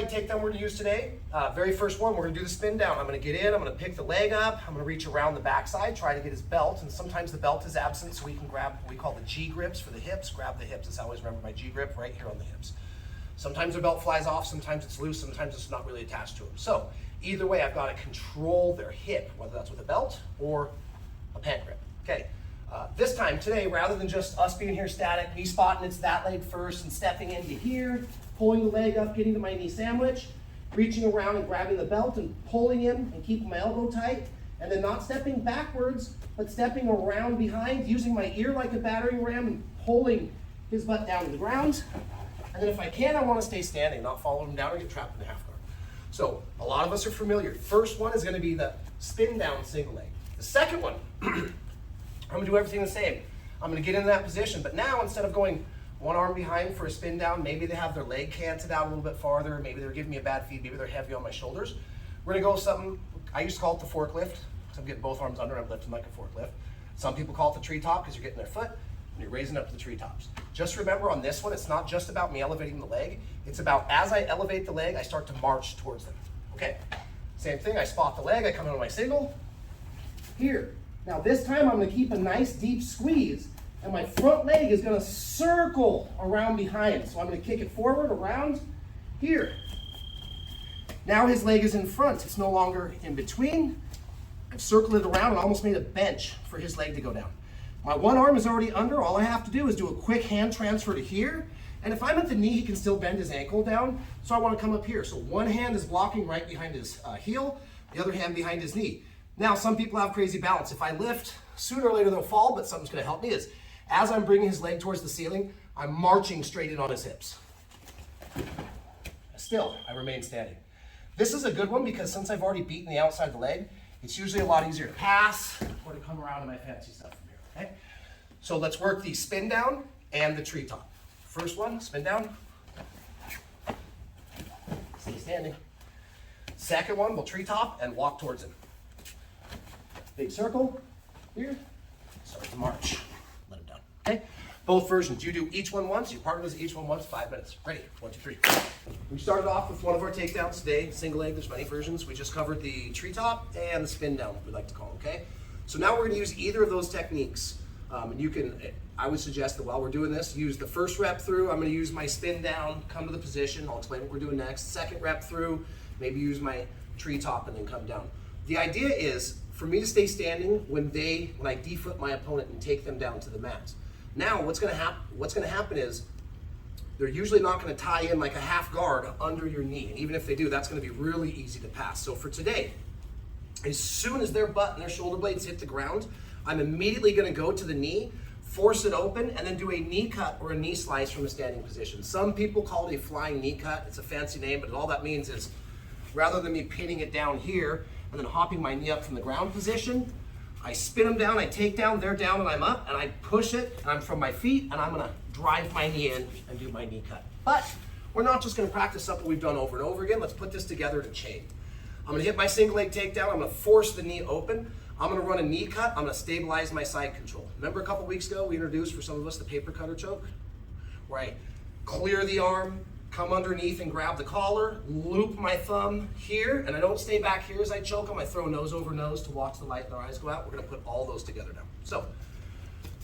leg takedown we're going to use today. Very first one, we're going to do the spin down. I'm going to get in, I'm going to pick the leg up, I'm going to reach around the backside, try to get his belt, and sometimes the belt is absent, so we can grab what we call the G grips for the hips. Grab the hips. That's how I always remember my G grip, right here on the hips. Sometimes the belt flies off, sometimes it's loose, sometimes it's not really attached to them. So either way, I've got to control their hip, whether that's with a belt or a pant grip. Okay. This time, today, rather than just us being here static, me spotting it's that leg first and stepping into here, pulling the leg up, getting to my knee sandwich, reaching around and grabbing the belt and pulling in and keeping my elbow tight, and then not stepping backwards, but stepping around behind, using my ear like a battering ram and pulling his butt down to the ground. And then if I can, I want to stay standing, not follow him down or get trapped in the half guard. So a lot of us are familiar. First one is going to be the spin down single leg. The second one, I'm going to do everything the same. I'm going to get into that position, but now instead of going one arm behind for a spin down, maybe they have their leg canted out a little bit farther, maybe they're giving me a bad feed, maybe they're heavy on my shoulders. We're going to go something, I used to call it the forklift, because I'm getting both arms under and I'm lifting like a forklift. Some people call it the treetop because you're getting their foot and you're raising up to the treetops. Just remember on this one, it's not just about me elevating the leg, it's about as I elevate the leg, I start to march towards them. Okay, same thing, I spot the leg, I come into my single, here. Now this time I'm going to keep a nice deep squeeze and my front leg is going to circle around behind. So I'm going to kick it forward, around, here. Now his leg is in front. It's no longer in between. I've circled it around and almost made a bench for his leg to go down. My one arm is already under. All I have to do is do a quick hand transfer to here. And if I'm at the knee, he can still bend his ankle down. So I want to come up here. So one hand is blocking right behind his heel, the other hand behind his knee. Now, some people have crazy balance. If I lift, sooner or later they'll fall, but something's going to help me is, as I'm bringing his leg towards the ceiling, I'm marching straight in on his hips. Still, I remain standing. This is a good one because since I've already beaten the outside of the leg, it's usually a lot easier to pass or to come around to my fancy stuff from here, okay? So let's work the spin down and the treetop. First one, spin down. Stay standing. Second one, we'll treetop and walk towards him. Big circle, here, start to march. Let him down, okay? Both versions, you do each one once, your partner does each one once, 5 minutes. Ready, 1, 2, 3. We started off with one of our takedowns today, single leg, there's many versions. We just covered the treetop and the spin down, we like to call them, okay? So now we're gonna use either of those techniques. And you can, I would suggest that while we're doing this, use the first rep through, I'm gonna use my spin down, come to the position, I'll explain what we're doing next. Second rep through, maybe use my treetop and then come down. The idea is for me to stay standing when I defoot my opponent and take them down to the mat. Now, what's going to happen is they're usually not going to tie in like a half guard under your knee. And even if they do, that's going to be really easy to pass. So for today, as soon as their butt and their shoulder blades hit the ground, I'm immediately going to go to the knee, force it open, and then do a knee cut or a knee slice from a standing position. Some people call it a flying knee cut. It's a fancy name, but all that means is rather than me pinning it down here and then hopping my knee up from the ground position, I spin them down, I take down, they're down and I'm up, and I push it, and I'm from my feet, and I'm gonna drive my knee in and do my knee cut. But we're not just gonna practice something we've done over and over again. Let's put this together in a chain. I'm gonna hit my single leg takedown. I'm gonna force the knee open. I'm gonna run a knee cut. I'm gonna stabilize my side control. Remember a couple weeks ago, we introduced for some of us the paper cutter choke, where I clear the arm, come underneath and grab the collar, loop my thumb here, and I don't stay back here as I choke them. I throw nose over nose to watch the light in their eyes go out. We're gonna put all those together now. So,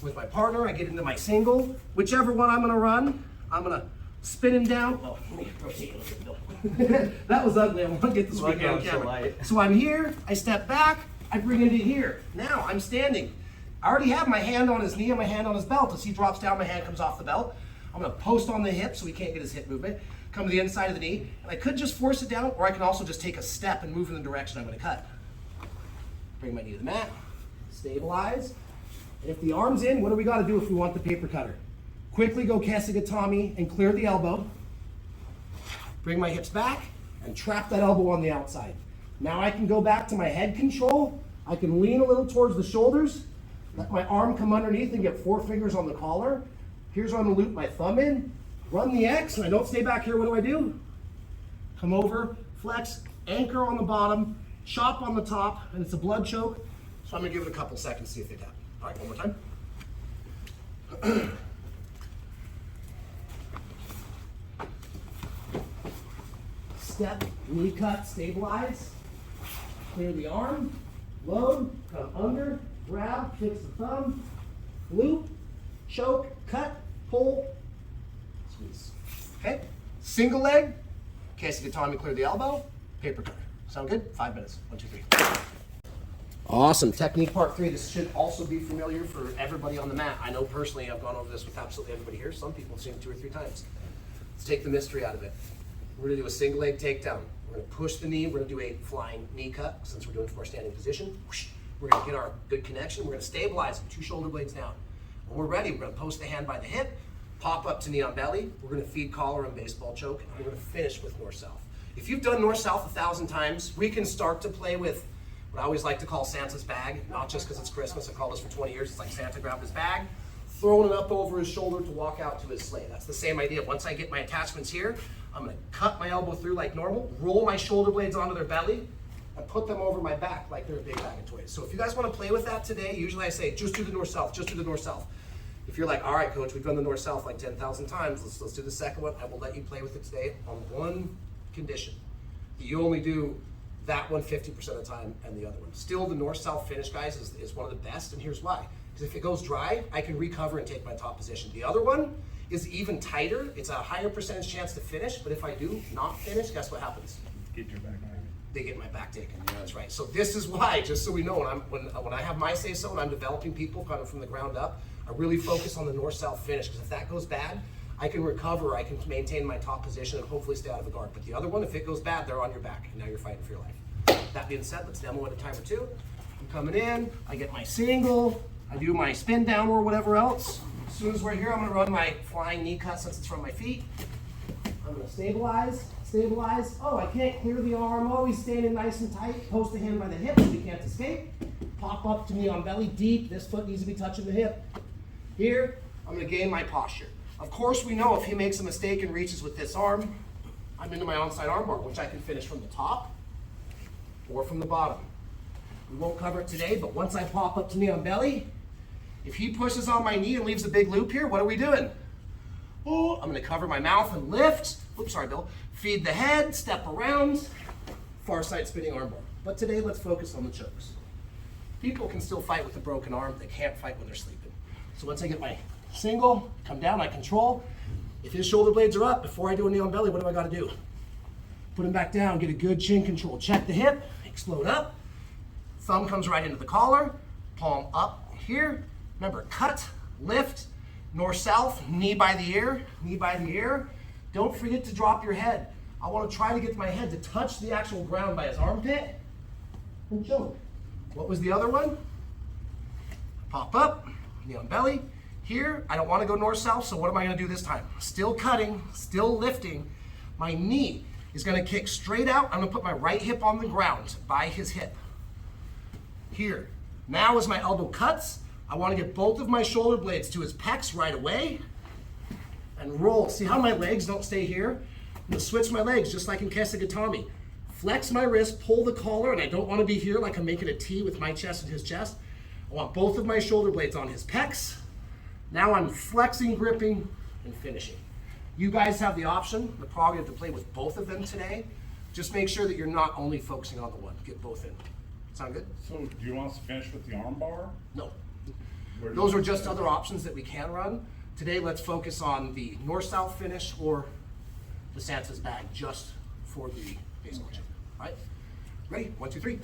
with my partner, I get into my single. Whichever one I'm gonna run, I'm gonna spin him down. Oh, let me rotate a little bit. That was ugly. I want to get this right on camera. So I'm here, I step back, I bring him to here. Now I'm standing. I already have my hand on his knee and my hand on his belt. As he drops down, my hand comes off the belt. I'm gonna post on the hip so he can't get his hip movement. Come to the inside of the knee, and I could just force it down, or I can also just take a step and move in the direction I'm gonna cut. Bring my knee to the mat, stabilize. And if the arm's in, what do we gotta do if we want the paper cutter? Quickly go Kesigatami and clear the elbow. Bring my hips back and trap that elbow on the outside. Now I can go back to my head control. I can lean a little towards the shoulders, let my arm come underneath and get 4 fingers on the collar. Here's where I'm gonna loop my thumb in, run the X, and I don't stay back here. What do? Come over, flex, anchor on the bottom, chop on the top, and it's a blood choke. So I'm gonna give it a couple seconds to see if they tap. All right, one more time. Step, knee cut, stabilize, clear the arm, load, come under, grab, fix the thumb, loop, choke, cut, pull, squeeze. Okay, single leg, Kesigatami, clear the elbow, paper cutter. Sound good? 5 minutes, 1, 2, 3. Awesome, technique part 3. This should also be familiar for everybody on the mat. I know personally I've gone over this with absolutely everybody here. Some people have seen it 2 or 3 times. Let's take the mystery out of it. We're gonna do a single leg takedown. We're gonna push the knee. We're gonna do a flying knee cut since we're doing it from our standing position. We're gonna get our good connection. We're gonna stabilize them, 2 shoulder blades down. When we're ready, we're gonna post the hand by the hip, pop up to knee on belly. We're gonna feed collar and baseball choke, and we're gonna finish with north-south. If you've done north-south 1,000 times, we can start to play with what I always like to call Santa's bag, not just because it's Christmas. I call this for 20 years. It's like Santa grabbed his bag, throwing it up over his shoulder to walk out to his sleigh. That's the same idea. Once I get my attachments here, I'm gonna cut my elbow through like normal, roll my shoulder blades onto their belly, and put them over my back like they're a big bag of toys. So if you guys wanna play with that today, usually I say, just do the north-south, just do the north-south. If you're like, all right, coach, we've done the north-south like 10,000 times, let's do the second one. I will let you play with it today on one condition. You only do that one 50% of the time and the other one. Still, the north-south finish, guys, is one of the best, and here's why. Because if it goes dry, I can recover and take my top position. The other one is even tighter. It's a higher percentage chance to finish, but if I do not finish, guess what happens? Get your back taken. They get my back taken. Yeah, that's right. So this is why, just so we know, when I have my say-so and I'm developing people kind of from the ground up, I really focus on the north-south finish, because if that goes bad, I can recover, I can maintain my top position and hopefully stay out of the guard. But the other one, if it goes bad, they're on your back, and now you're fighting for your life. That being said, let's demo it a time or two. I'm coming in, I get my single, I do my spin down or whatever else. As soon as we're here, I'm gonna run my flying knee cut since it's from my feet. I'm gonna stabilize. Oh, I can't clear the arm. Oh, he's standing nice and tight. Post the hand by the hip so he can't escape. Pop up to knee on belly deep. This foot needs to be touching the hip. Here, I'm gonna gain my posture. Of course, we know if he makes a mistake and reaches with this arm, I'm into my onside armbar, which I can finish from the top or from the bottom. We won't cover it today, but once I pop up to knee on belly, if he pushes on my knee and leaves a big loop here, what are we doing? Oh, I'm gonna cover my mouth and lift. Oops, sorry, Bill. Feed the head, step around, far side spinning armbar. But today, let's focus on the chokes. People can still fight with a broken arm. They can't fight when they're sleeping. So once I get my single, come down, I control. If his shoulder blades are up, before I do a knee on belly, what do I gotta do? Put him back down, get a good chin control. Check the hip, explode up. Thumb comes right into the collar, palm up here. Remember, cut, lift, north-south, knee by the ear, knee by the ear. Don't forget to drop your head. I wanna try to get my head to touch the actual ground by his armpit and choke. What was the other one? Pop up, knee on belly. Here, I don't wanna go north-south, so what am I gonna do this time? Still cutting, still lifting. My knee is gonna kick straight out. I'm gonna put my right hip on the ground by his hip. Here, now as my elbow cuts, I wanna get both of my shoulder blades to his pecs right away and roll. See how my legs don't stay here? gonna switch my legs just like in Kesagatami. Flex my wrist, pull the collar, and I don't wanna be here like I'm making a T with my chest and his chest. I want both of my shoulder blades on his pecs. Now I'm flexing, gripping, and finishing. You guys have the option, the prerogative to play with both of them today. Just make sure that you're not only focusing on the one. Get both in. Sound good? So do you want us to finish with the arm bar? No. Those are just other options that we can run. Today, let's focus on the north-south finish or the Santa's bag just for the baseball chip. All right? Ready? 1, 2, 3.